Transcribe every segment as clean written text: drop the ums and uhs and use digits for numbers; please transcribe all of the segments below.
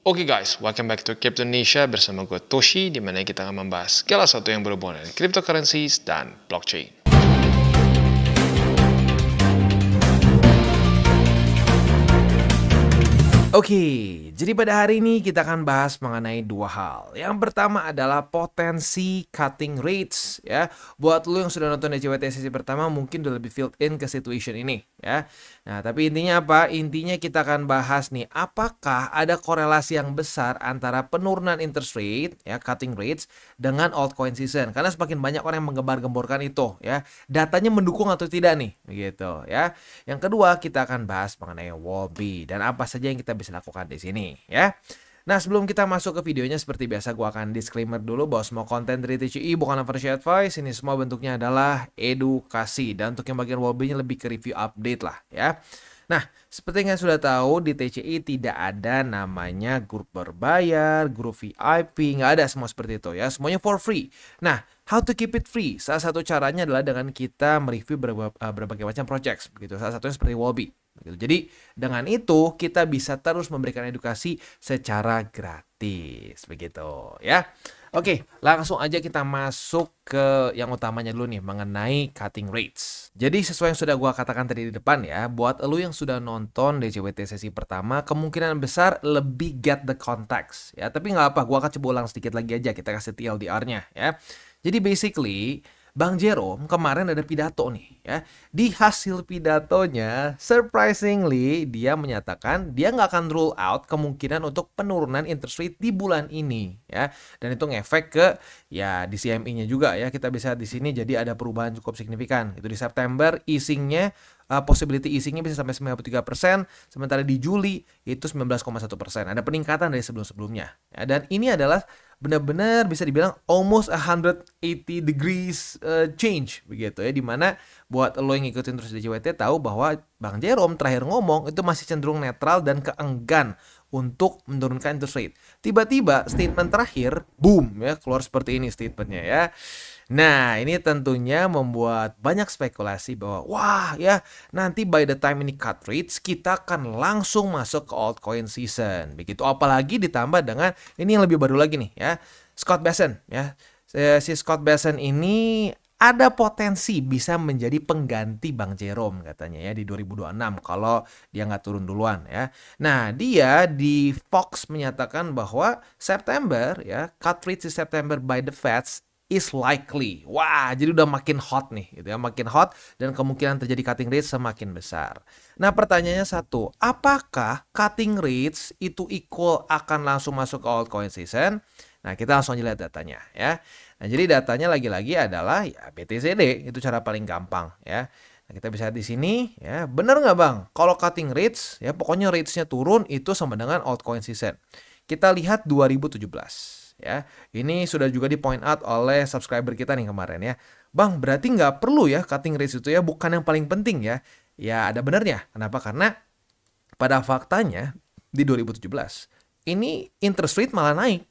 Oke guys, welcome back to Crypto Indonesia bersama gue Toshi, di mana kita akan membahas segala sesuatu yang berhubungan dengan cryptocurrencies dan blockchain. Oke, jadi pada hari ini kita akan bahas mengenai dua hal. Yang pertama adalah potensi cutting rates ya. Buat lo yang sudah nonton DCWT sesi pertama mungkin udah lebih filled in ke situation ini ya. Nah, tapi intinya apa? Intinya kita akan bahas nih, apakah ada korelasi yang besar antara penurunan interest rate ya, cutting rates dengan altcoin season. Karena semakin banyak orang yang menggembar-gemborkan itu ya. Datanya mendukung atau tidak nih, gitu ya. Yang kedua, kita akan bahas mengenai Huobi dan apa saja yang kita bisa lakukan di sini ya. Nah, sebelum kita masuk ke videonya, seperti biasa gue akan disclaimer dulu bahwa semua konten dari TCI bukanlah financial advice. Ini semua bentuknya adalah edukasi, dan untuk yang bagian Huobi-nya lebih ke review update lah ya. Nah, seperti yang sudah tahu, di TCI tidak ada namanya grup berbayar, grup VIP, nggak ada semua seperti itu ya. Semuanya for free. Nah, how to keep it free? Salah satu caranya adalah dengan kita mereview berbagai macam projects, begitu. Salah satunya seperti Huobi. Begitu. Jadi dengan itu kita bisa terus memberikan edukasi secara gratis, begitu ya. Oke, langsung aja kita masuk ke yang utamanya dulu nih, mengenai cutting rates. Jadi sesuai yang sudah gua katakan tadi di depan ya, buat lu yang sudah nonton DCWT sesi pertama, kemungkinan besar lebih get the context ya. Tapi nggak apa, gua akan coba ulang sedikit lagi aja, kita kasih TLDR-nya ya. Jadi basically Bang Jerome kemarin ada pidato nih ya. Di hasil pidatonya, surprisingly dia menyatakan dia nggak akan rule out kemungkinan untuk penurunan interest rate di bulan ini ya. Dan itu ngefek ke ya di CME-nya juga ya. Kita bisa di sini jadi ada perubahan cukup signifikan. Itu di September easing-nya possibility easing-nya bisa sampai 93%, sementara di Juli itu 19,1%. Ada peningkatan dari sebelum-sebelumnya. Ya, dan ini adalah benar-benar bisa dibilang almost 180 degrees change begitu ya, dimana buat lo yang ngikutin terus di JWT tahu bahwa Bang Jerome terakhir ngomong itu masih cenderung netral dan keenggan untuk menurunkan interest rate. Tiba-tiba statement terakhir boom ya, keluar seperti ini statementnya ya. Nah, ini tentunya membuat banyak spekulasi bahwa wah ya, nanti by the time ini cut rates kita akan langsung masuk ke altcoin season. Begitu, apalagi ditambah dengan ini yang lebih baru lagi nih ya, Scott Bessent ya. Si Scott Bessent ini ada potensi bisa menjadi pengganti Bang Jerome katanya ya di 2026 kalau dia nggak turun duluan ya. Nah, dia di Fox menyatakan bahwa September ya, cut rates di September by the Fed is likely. Wah, jadi udah makin hot nih gitu ya, makin hot dan kemungkinan terjadi cutting rates semakin besar. Nah, pertanyaannya satu, apakah cutting rates itu equal akan langsung masuk ke altcoin season? Nah, kita langsung aja lihat datanya ya. Nah, jadi datanya lagi-lagi adalah ya BTCD, itu cara paling gampang ya. Nah, kita bisa lihat di sini ya, bener nggak Bang? Kalau cutting rates ya, pokoknya ratesnya turun itu sama dengan altcoin season. Kita lihat 2017. Ya, ini sudah juga di point out oleh subscriber kita nih kemarin ya. Bang, berarti nggak perlu ya cutting rates itu ya, bukan yang paling penting ya. Ya, ada benernya. Kenapa? Karena pada faktanya di 2017 ini interest rate malah naik.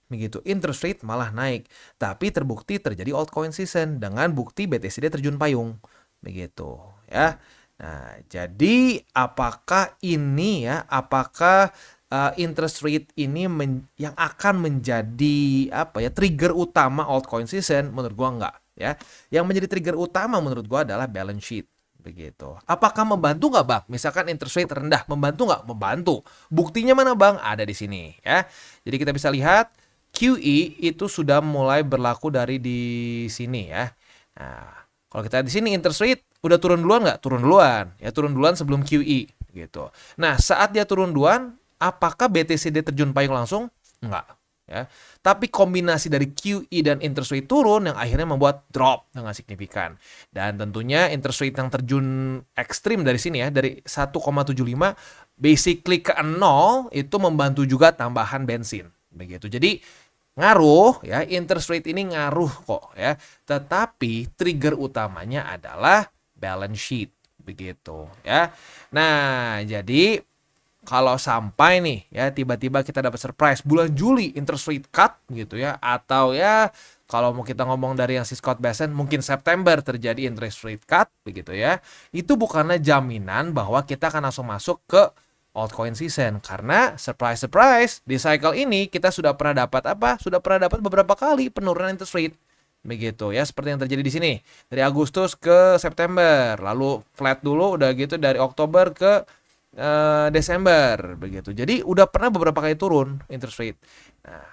Begitu, interest rate malah naik. Tapi terbukti terjadi altcoin season dengan bukti BTCD terjun payung. Begitu ya. Nah, jadi apakah ini ya, apakah interest rate ini yang akan menjadi apa ya, trigger utama altcoin season? Menurut gua enggak ya. Yang menjadi trigger utama menurut gua adalah balance sheet. Begitu. Apakah membantu nggak Bang? Misalkan interest rate rendah, membantu nggak? Membantu. Buktinya mana Bang? Ada di sini ya. Jadi kita bisa lihat QE itu sudah mulai berlaku dari di sini ya. Nah, kalau kita di sini interest rate udah turun duluan nggak? Turun duluan. Ya, turun duluan sebelum QE gitu. Nah, saat dia turun duluan, apakah BTCD terjun payung langsung? Enggak ya. Tapi kombinasi dari QE dan interest rate turun yang akhirnya membuat drop dengan signifikan. Dan tentunya interest rate yang terjun ekstrim dari sini ya, dari 1,75 basically ke 0 itu membantu juga tambahan bensin. Begitu. Jadi ngaruh ya, interest rate ini ngaruh kok ya. Tetapi trigger utamanya adalah balance sheet. Begitu ya. Nah, jadi kalau sampai nih ya tiba-tiba kita dapat surprise bulan Juli interest rate cut gitu ya, atau ya kalau mau kita ngomong dari yang si Scott Bessent mungkin September terjadi interest rate cut begitu ya, itu bukanlah jaminan bahwa kita akan langsung masuk ke altcoin season. Karena surprise di cycle ini kita sudah pernah dapat apa? Sudah pernah dapat beberapa kali penurunan interest rate. Begitu ya, seperti yang terjadi di sini. Dari Agustus ke September, lalu flat dulu, udah gitu dari Oktober ke Desember, begitu. Jadi udah pernah beberapa kali turun interest rate. Nah,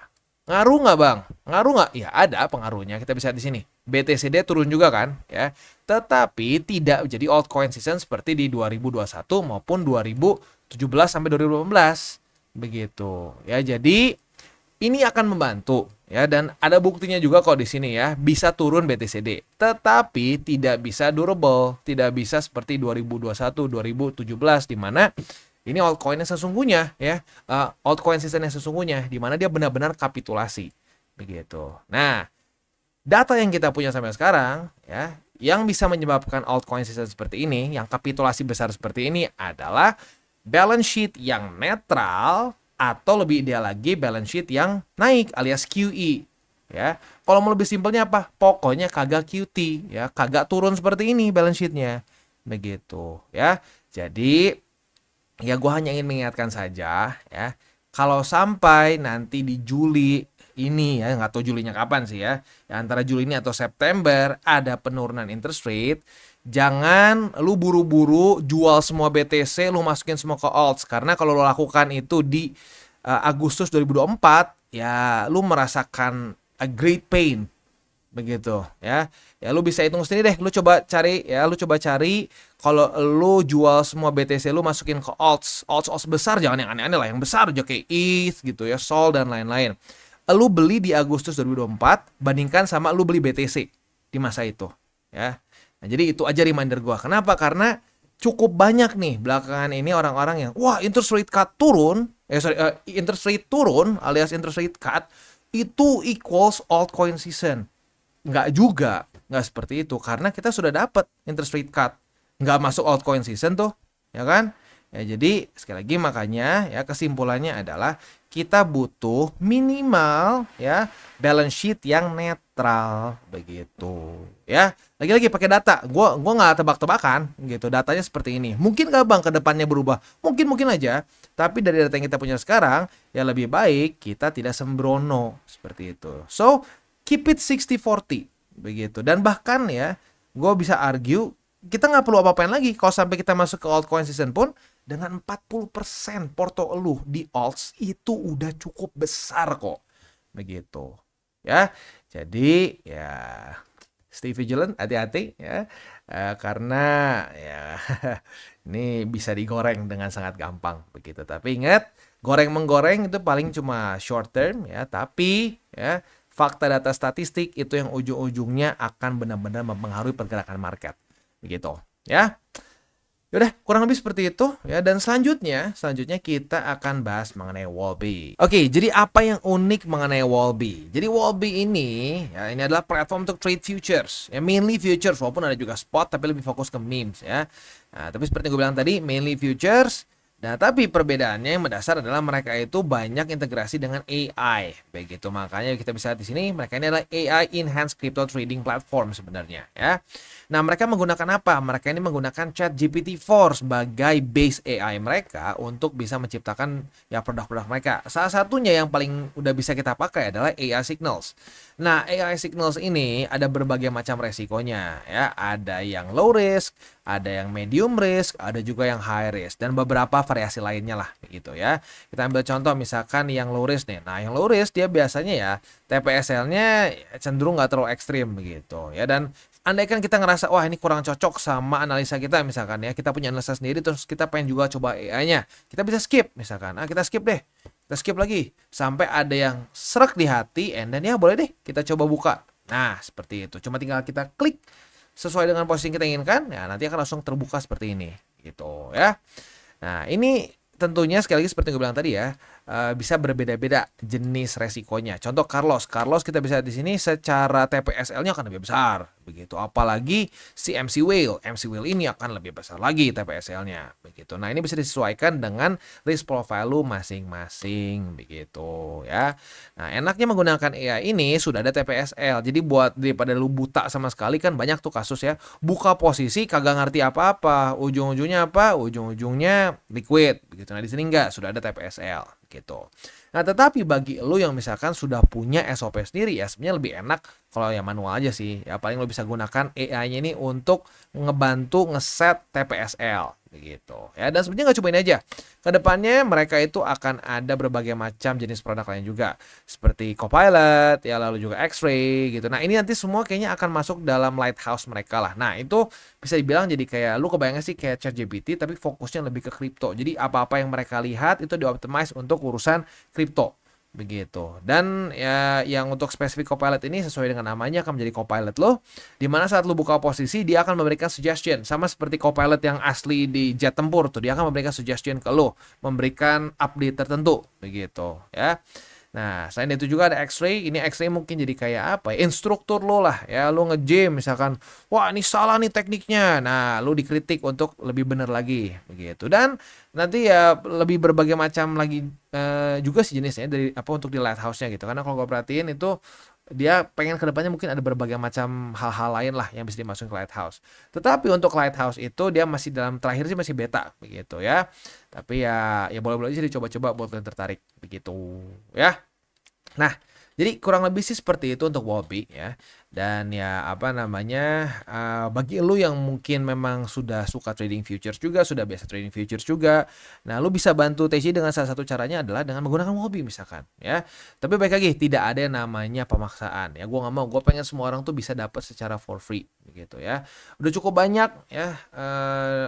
ngaruh nggak bang? Ngaruh nggak? Ya ada pengaruhnya. Kita bisa di sini. BTCD turun juga kan, ya. Tetapi tidak jadi altcoin season seperti di 2021 maupun 2017 sampai 2018, begitu. Ya, jadi ini akan membantu ya, dan ada buktinya juga kok di sini ya, bisa turun BTCD. Tetapi tidak bisa durable, tidak bisa seperti 2021, 2017 di mana ini altcoin yang sesungguhnya ya, altcoin season yang sesungguhnya di mana dia benar-benar kapitulasi. Begitu. Nah, data yang kita punya sampai sekarang ya, yang bisa menyebabkan altcoin season seperti ini, yang kapitulasi besar seperti ini adalah balance sheet yang netral atau lebih ideal lagi balance sheet yang naik alias QE ya. Kalau mau lebih simpelnya apa? Pokoknya kagak QT ya, kagak turun seperti ini balance sheetnya. Begitu ya. Jadi ya gue hanya ingin mengingatkan saja ya, kalau sampai nanti di Juli ini ya, nggak tahu Julinya kapan sih ya, antara Juli ini atau September ada penurunan interest rate, jangan lu buru-buru jual semua BTC, lu masukin semua ke alts. Karena kalau lu lakukan itu di Agustus 2024, ya lu merasakan a great pain. Begitu ya. Ya lu bisa hitung sendiri deh, lu coba cari kalau lu jual semua BTC lu masukin ke alts besar, jangan yang aneh-aneh lah, yang besar aja kayak ETH gitu ya, Sol dan lain-lain. Lu beli di Agustus 2024 bandingkan sama lu beli BTC di masa itu ya. Nah, jadi itu aja reminder gua. Kenapa? Karena cukup banyak nih belakangan ini orang-orang yang wah interest rate cut turun, interest rate turun alias interest rate cut itu equals altcoin season. Nggak juga, nggak seperti itu, karena kita sudah dapat interest rate cut, nggak masuk altcoin season tuh, ya kan? Ya, jadi sekali lagi makanya ya kesimpulannya adalah kita butuh minimal ya balance sheet yang netral begitu ya. Lagi-lagi pakai data, gua nggak tebak-tebakan gitu, datanya seperti ini. Mungkin nggak bang ke depannya berubah? Mungkin aja, tapi dari data yang kita punya sekarang ya lebih baik kita tidak sembrono seperti itu. So keep it 60-40 begitu. Dan bahkan ya, gue bisa argue kita nggak perlu apa-apain lagi. Kalau sampai kita masuk ke altcoin season pun dengan 40% porto lu di alts itu udah cukup besar kok. Begitu. Ya. Jadi ya stay vigilant, hati-hati ya. Karena ya ini bisa digoreng dengan sangat gampang begitu. Tapi ingat, goreng-menggoreng itu paling cuma short term ya, tapi ya fakta data statistik itu yang ujung-ujungnya akan benar-benar mempengaruhi pergerakan market. Begitu, ya. Yaudah, kurang lebih seperti itu ya. Dan selanjutnya kita akan bahas mengenai Huobi. Oke, jadi apa yang unik mengenai Huobi? Jadi Huobi ini ya, ini adalah platform untuk trade futures. Ya, mainly futures, walaupun ada juga spot tapi lebih fokus ke memes ya. Nah, tapi seperti yang gue bilang tadi, mainly futures. Nah, tapi perbedaannya yang mendasar adalah mereka itu banyak integrasi dengan AI. Begitu, makanya kita bisa lihat di sini, mereka ini adalah AI Enhanced Crypto Trading Platform sebenarnya ya. Nah, mereka menggunakan apa? Mereka ini menggunakan ChatGPT-4 sebagai base AI mereka untuk bisa menciptakan ya produk-produk mereka. Salah satunya yang paling udah bisa kita pakai adalah AI Signals. Nah, AI Signals ini ada berbagai macam resikonya ya. Ada yang low risk, ada yang medium risk, ada juga yang high risk, dan beberapa variasi lainnya lah gitu ya. Kita ambil contoh misalkan yang low risk nih. Nah, yang low risk dia biasanya ya TPSL-nya cenderung nggak terlalu ekstrim begitu ya. Dan andaikan kita ngerasa wah ini kurang cocok sama analisa kita misalkan ya, kita punya analisa sendiri terus kita pengen juga coba AI-nya, kita bisa skip misalkan. Kita skip deh. Kita skip lagi sampai ada yang serak di hati, and then ya boleh deh kita coba buka. Nah, seperti itu. Cuma tinggal kita klik sesuai dengan posisi yang kita inginkan, ya nanti akan langsung terbuka seperti ini gitu ya. Nah, ini tentunya sekali lagi seperti yang gue bilang tadi ya, bisa berbeda-beda jenis resikonya. Contoh Carlos kita bisa di sini secara TPSL-nya akan lebih besar begitu. Apalagi si MC Whale ini akan lebih besar lagi TPSL-nya begitu. Nah, ini bisa disesuaikan dengan risk profile lu masing-masing begitu ya. Nah, enaknya menggunakan AI ini sudah ada TPSL. Jadi buat daripada lu buta sama sekali, kan banyak tuh kasus ya. Buka posisi kagak ngerti apa-apa. Ujung-ujungnya apa? Ujung-ujungnya liquid begitu. Nah, di sini enggak, sudah ada TPSL gitu. Nah, tetapi bagi lu yang misalkan sudah punya SOP sendiri ya, sebenarnya lebih enak kalau yang manual aja sih. Ya paling lu bisa gunakan AI-nya ini untuk ngebantu ngeset TPSL begitu. Ya, dan sebenarnya nggak cuma ini aja. Kedepannya mereka itu akan ada berbagai macam jenis produk lain juga, seperti Copilot, ya lalu juga X-Ray gitu. Nah, ini nanti semua kayaknya akan masuk dalam lighthouse mereka lah. Nah, itu bisa dibilang jadi kayak lu kebayangnya sih kayak ChatGPT tapi fokusnya lebih ke kripto. Jadi apa-apa yang mereka lihat itu di-optimize untuk urusan kripto begitu. Dan ya yang untuk spesifik Copilot ini sesuai dengan namanya akan menjadi Copilot lo, dimana saat lo buka posisi dia akan memberikan suggestion, sama seperti Copilot yang asli di jet tempur tuh, dia akan memberikan suggestion ke lo, memberikan update tertentu begitu ya. Nah, selain itu juga ada X-Ray. Ini X-Ray mungkin jadi kayak apa ya, instruktur lo lah ya. Lo nge-gym misalkan, wah ini salah nih tekniknya. Nah, lo dikritik untuk lebih benar lagi begitu. Dan nanti ya lebih berbagai macam lagi juga sih jenisnya dari apa untuk di lighthouse-nya gitu. Karena kalau gue perhatiin itu dia pengen kedepannya mungkin ada berbagai macam hal-hal lain lah yang bisa dimasukin ke lighthouse. Tetapi untuk lighthouse itu dia masih dalam, terakhir sih masih beta begitu ya. Tapi ya boleh-boleh aja dicoba-coba buat yang tertarik begitu ya. Nah, jadi kurang lebih sih seperti itu untuk Wobby ya. Dan ya apa namanya, bagi lu yang mungkin memang sudah suka trading futures juga, sudah biasa trading futures juga, nah lu bisa bantu TJ dengan salah satu caranya adalah dengan menggunakan Wobby misalkan ya. Tapi baik lagi, tidak ada yang namanya pemaksaan ya. Gue nggak mau, gue pengen semua orang tuh bisa dapat secara for free begitu ya. Udah cukup banyak ya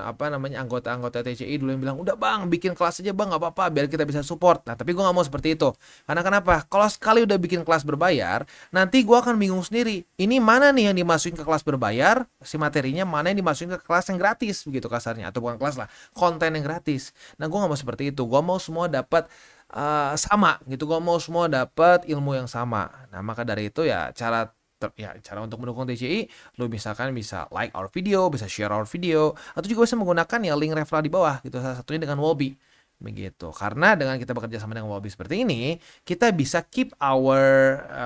apa namanya anggota-anggota TCI dulu yang bilang, udah bang bikin kelas aja bang, nggak apa-apa biar kita bisa support. Nah tapi gue nggak mau seperti itu, karena kenapa? Kalau sekali udah bikin kelas berbayar, nanti gue akan bingung sendiri. Ini mana nih yang dimasukin ke kelas berbayar, si materinya, mana yang dimasukin ke kelas yang gratis begitu kasarnya, atau bukan kelas lah, konten yang gratis. Nah gue nggak mau seperti itu, gue mau semua dapat sama gitu, gue mau semua dapat ilmu yang sama. Nah maka dari itu ya cara untuk mendukung TCI, lo misalkan bisa like our video, bisa share our video, atau juga bisa menggunakan ya link referral di bawah gitu, salah satunya dengan Wobby begitu. Karena dengan kita bekerja sama dengan Wobby seperti ini, kita bisa keep our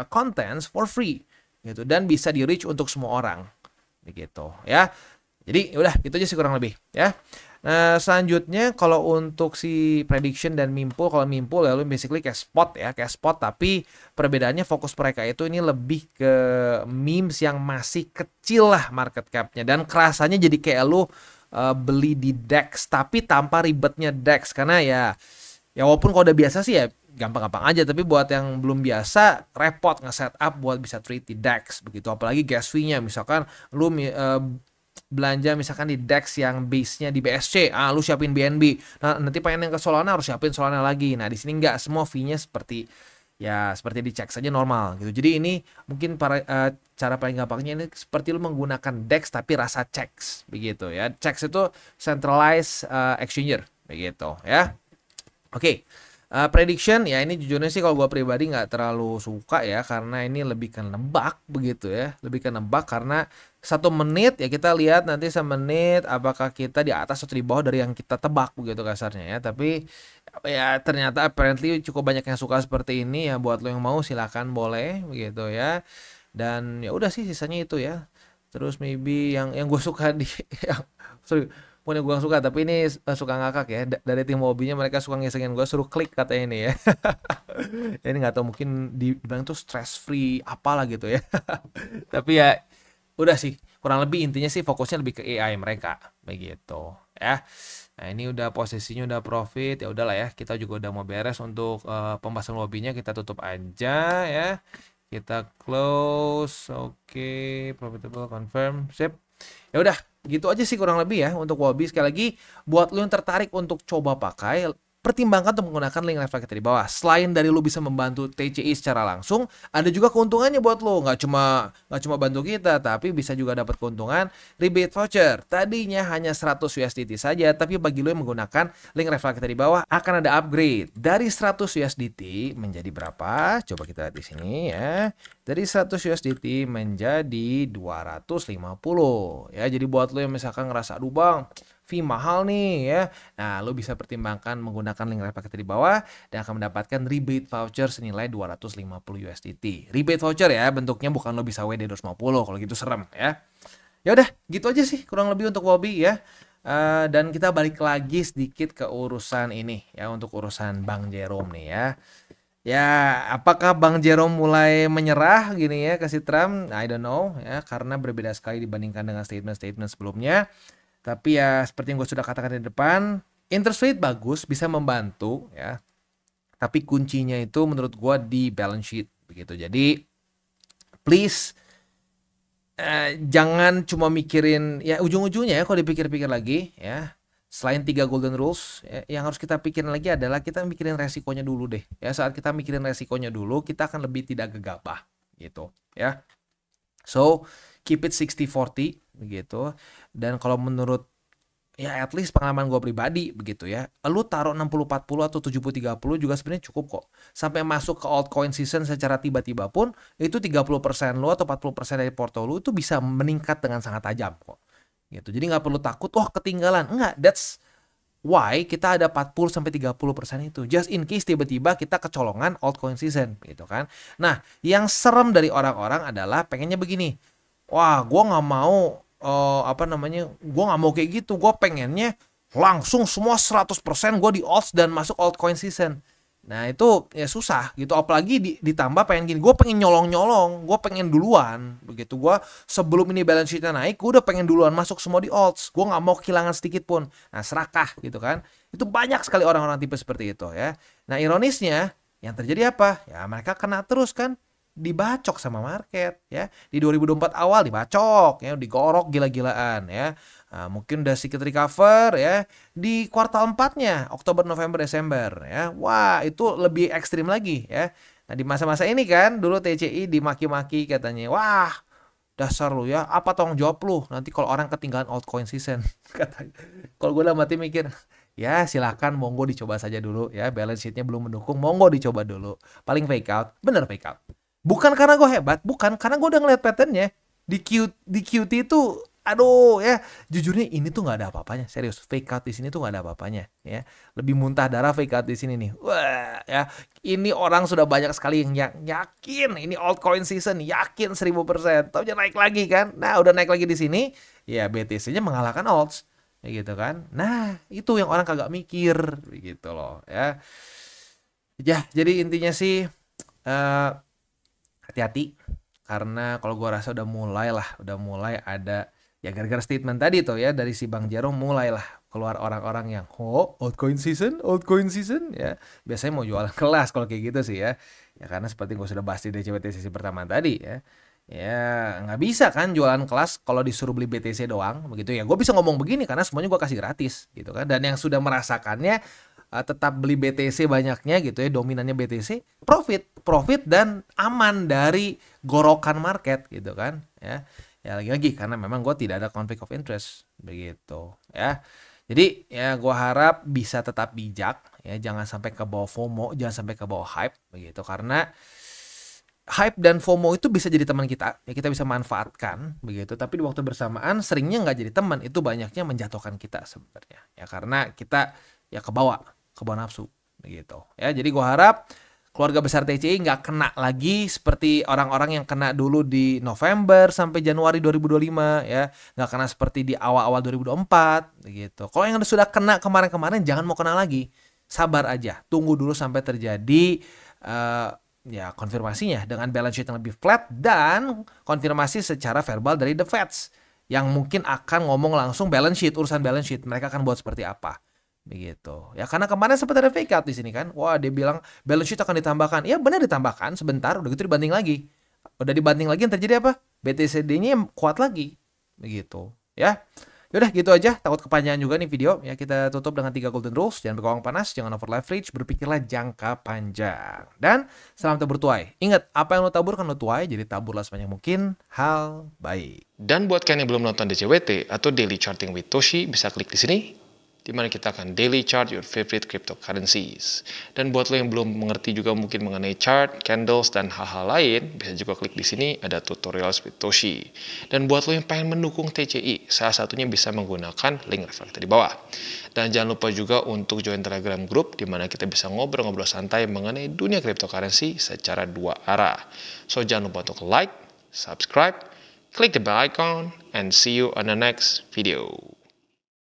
contents for free gitu, dan bisa di reach untuk semua orang begitu ya. Jadi udah gitu aja sih kurang lebih ya. Nah selanjutnya kalau untuk si prediction dan mimpul, kalau mimpul ya lu basically kayak spot ya, kayak spot, tapi perbedaannya fokus mereka itu ini lebih ke memes yang masih kecil lah market capnya, dan kerasanya jadi kayak lu beli di DEX tapi tanpa ribetnya DEX. Karena ya walaupun kalau udah biasa sih ya gampang-gampang aja, tapi buat yang belum biasa repot nge-setup buat bisa trade di DEX begitu. Apalagi gas fee-nya, misalkan lu belanja misalkan di DEX yang base-nya di BSC, lu siapin BNB. Nah, nanti pengen yang ke Solana harus siapin Solana lagi. Nah, di sini enggak, semua fee-nya seperti dicek saja normal gitu. Jadi ini mungkin cara paling gampangnya ini seperti lu menggunakan DEX tapi rasa checks begitu ya. Checks itu centralized exchanger begitu ya. Oke. Prediction ya ini jujurnya sih kalau gue pribadi nggak terlalu suka ya, karena ini lebih ke nebak begitu ya, lebih ke nebak. Karena 1 menit ya kita lihat nanti 1 menit apakah kita di atas atau di bawah dari yang kita tebak begitu kasarnya ya. Tapi ya ternyata apparently cukup banyak yang suka seperti ini ya. Buat lo yang mau silakan boleh begitu ya. Dan ya udah sih sisanya itu ya. Terus maybe yang gue suka di yang sorry, punya gue suka, tapi ini suka ngakak ya. Dari tim Wobby-nya mereka suka ngisengin gue suruh klik katanya ini ya. Ya ini nggak tahu, mungkin dibilang tuh stress free apalah gitu ya. Tapi ya udah sih kurang lebih intinya sih fokusnya lebih ke AI mereka begitu ya. Nah ini udah posisinya udah profit ya, udahlah ya, kita juga udah mau beres untuk pembahasan Wobby-nya, kita tutup aja ya. Kita close, oke, profitable, confirm, sip. Ya udah, gitu aja sih kurang lebih ya untuk Wobby. Sekali lagi, buat lu yang tertarik untuk coba pakai, pertimbangkan untuk menggunakan link reflektor di bawah. Selain dari lu bisa membantu TCI secara langsung, ada juga keuntungannya buat lu. Nggak cuma bantu kita, tapi bisa juga dapat keuntungan rebate voucher. Tadinya hanya 100 USDT saja, tapi bagi lu yang menggunakan link reflektor di bawah akan ada upgrade dari 100 USDT menjadi berapa? Coba kita lihat di sini ya. Dari 100 USDT menjadi 250 ya. Jadi buat lu yang misalkan ngerasa, aduh bang, fee mahal nih ya. Nah, lo bisa pertimbangkan menggunakan link reflektor di bawah dan akan mendapatkan rebate voucher senilai 250 USDT. Rebate voucher ya, bentuknya bukan lo bisa WD 250, kalau gitu serem ya. Ya udah, gitu aja sih kurang lebih untuk Wobi ya. Dan kita balik lagi sedikit ke urusan ini ya, untuk urusan Bang Jerome nih ya. Ya, apakah Bang Jerome mulai menyerah gini ya ke si Trump? I don't know ya, karena berbeda sekali dibandingkan dengan statement-statement sebelumnya. Tapi ya seperti yang gue sudah katakan di depan, interest rate bagus, bisa membantu ya. Tapi kuncinya itu menurut gue di balance sheet begitu. Jadi please jangan cuma mikirin ya ujung-ujungnya ya, kalau dipikir-pikir lagi ya. Selain 3 golden rules, ya, yang harus kita pikirin lagi adalah kita mikirin resikonya dulu deh. Ya, saat kita mikirin resikonya dulu, kita akan lebih tidak gegabah gitu ya. So, keep it 60-40 begitu. Dan kalau menurut ya at least pengalaman gue pribadi begitu ya, lu taruh 60-40 atau 70-30 juga sebenarnya cukup kok. Sampai masuk ke altcoin season secara tiba-tiba pun itu 30% lu atau 40% dari portfolio itu bisa meningkat dengan sangat tajam kok. Gitu. Jadi nggak perlu takut, wah ketinggalan. Enggak, that's why kita ada 40-30% itu. Just in case tiba-tiba kita kecolongan altcoin season gitu kan. Nah, yang serem dari orang-orang adalah pengennya begini. Wah, gue nggak mau gue nggak mau kayak gitu. Gue pengennya langsung semua 100% gue di alts dan masuk altcoin season. Nah itu ya susah gitu, apalagi ditambah pengen gini, gue pengen nyolong-nyolong, gue pengen duluan begitu, gue sebelum ini balance sheetnya naik, gue udah pengen duluan masuk semua di alts, gue nggak mau kehilangan sedikit pun. Nah serakah gitu kan, itu banyak sekali orang-orang tipe seperti itu ya. Nah ironisnya yang terjadi apa? Ya mereka kena terus kan, dibacok sama market ya. Di 2024 awal dibacok ya, digorok gila-gilaan ya. Nah, mungkin udah sedikit recover ya di kuartal 4-nya, Oktober, November, Desember ya. Wah, itu lebih ekstrim lagi ya. Nah, di masa-masa ini kan dulu TCI dimaki-maki katanya, "Wah, dasar lu ya, apa tanggung jawab lu nanti kalau orang ketinggalan altcoin season." Katanya. Kalau gue dalam hati mikir, ya silakan monggo dicoba saja dulu ya, balance sheet-nya belum mendukung, monggo dicoba dulu. Paling fake out, bener fake out. Bukan karena gue hebat, bukan, karena gue udah ngeliat patternnya. Di QT itu, aduh ya, jujurnya ini tuh nggak ada apa-apanya, serius. Fake out di sini tuh nggak ada apa-apanya ya. Lebih muntah darah fake out di sini nih. Wah ya, ini orang sudah banyak sekali yang yakin ini altcoin season, yakin 1000%. Taunya naik lagi kan. Nah udah naik lagi di sini, ya BTC-nya mengalahkan alts, ya gitu kan. Nah itu yang orang kagak mikir, begitu loh ya. Ya jadi intinya sih hati-hati, karena kalau gue rasa udah mulai ada ya gara-gara statement tadi tuh ya dari si Bang Jerome, mulailah keluar orang-orang yang altcoin season ya, biasanya mau jualan kelas kalau kayak gitu sih ya karena seperti gue sudah bahas di DCWT sesi pertama tadi ya nggak bisa kan jualan kelas kalau disuruh beli BTC doang begitu ya. Gue bisa ngomong begini karena semuanya gue kasih gratis gitu kan, dan yang sudah merasakannya tetap beli BTC banyaknya gitu ya, dominannya BTC, profit dan aman dari gorokan market gitu kan ya. Ya lagi-lagi karena memang gue tidak ada conflict of interest begitu ya. Jadi ya gue harap bisa tetap bijak ya, jangan sampai ke bawah FOMO, jangan sampai ke bawah hype begitu, karena hype dan FOMO itu bisa jadi teman kita ya, kita bisa manfaatkan begitu, tapi di waktu bersamaan seringnya nggak jadi teman, itu banyaknya menjatuhkan kita sebenarnya ya, karena kita ya kebawa nafsu begitu ya. Jadi gue harap keluarga besar TCI nggak kena lagi seperti orang-orang yang kena dulu di November sampai Januari 2025 ya, nggak kena seperti di awal-awal 2024 begitu. Kalau yang sudah kena kemarin-kemarin jangan mau kena lagi, sabar aja, tunggu dulu sampai terjadi ya konfirmasinya dengan balance sheet yang lebih flat dan konfirmasi secara verbal dari the Feds yang mungkin akan ngomong langsung balance sheet, urusan balance sheet mereka akan buat seperti apa begitu ya. Karena kemarin sempat ada fake out di sini kan, wah dia bilang balance sheet akan ditambahkan, ya benar ditambahkan sebentar, udah gitu dibanting lagi, yang terjadi apa, BTCD-nya kuat lagi begitu ya. Yaudah gitu aja, takut kepanjangan juga nih video. Ya kita tutup dengan 3 golden rules. Jangan berkawang panas, jangan over leverage, berpikirlah jangka panjang. Dan salam tabur tuai. Ingat, apa yang lo tabur kan lo tuai, jadi taburlah sebanyak mungkin hal baik. Dan buat kalian yang belum nonton DCWT atau Daily Charting with Toshi, bisa klik di sini, di mana kita akan daily chart your favorite cryptocurrencies. Dan buat lo yang belum mengerti juga mungkin mengenai chart, candles, dan hal-hal lain, bisa juga klik di sini, ada tutorials with Toshi. Dan buat lo yang pengen mendukung TCI, salah satunya bisa menggunakan link reflektor di bawah. Dan jangan lupa juga untuk join Telegram group, di mana kita bisa ngobrol-ngobrol santai mengenai dunia cryptocurrency secara 2 arah. So jangan lupa untuk like, subscribe, click the bell icon, and see you on the next video.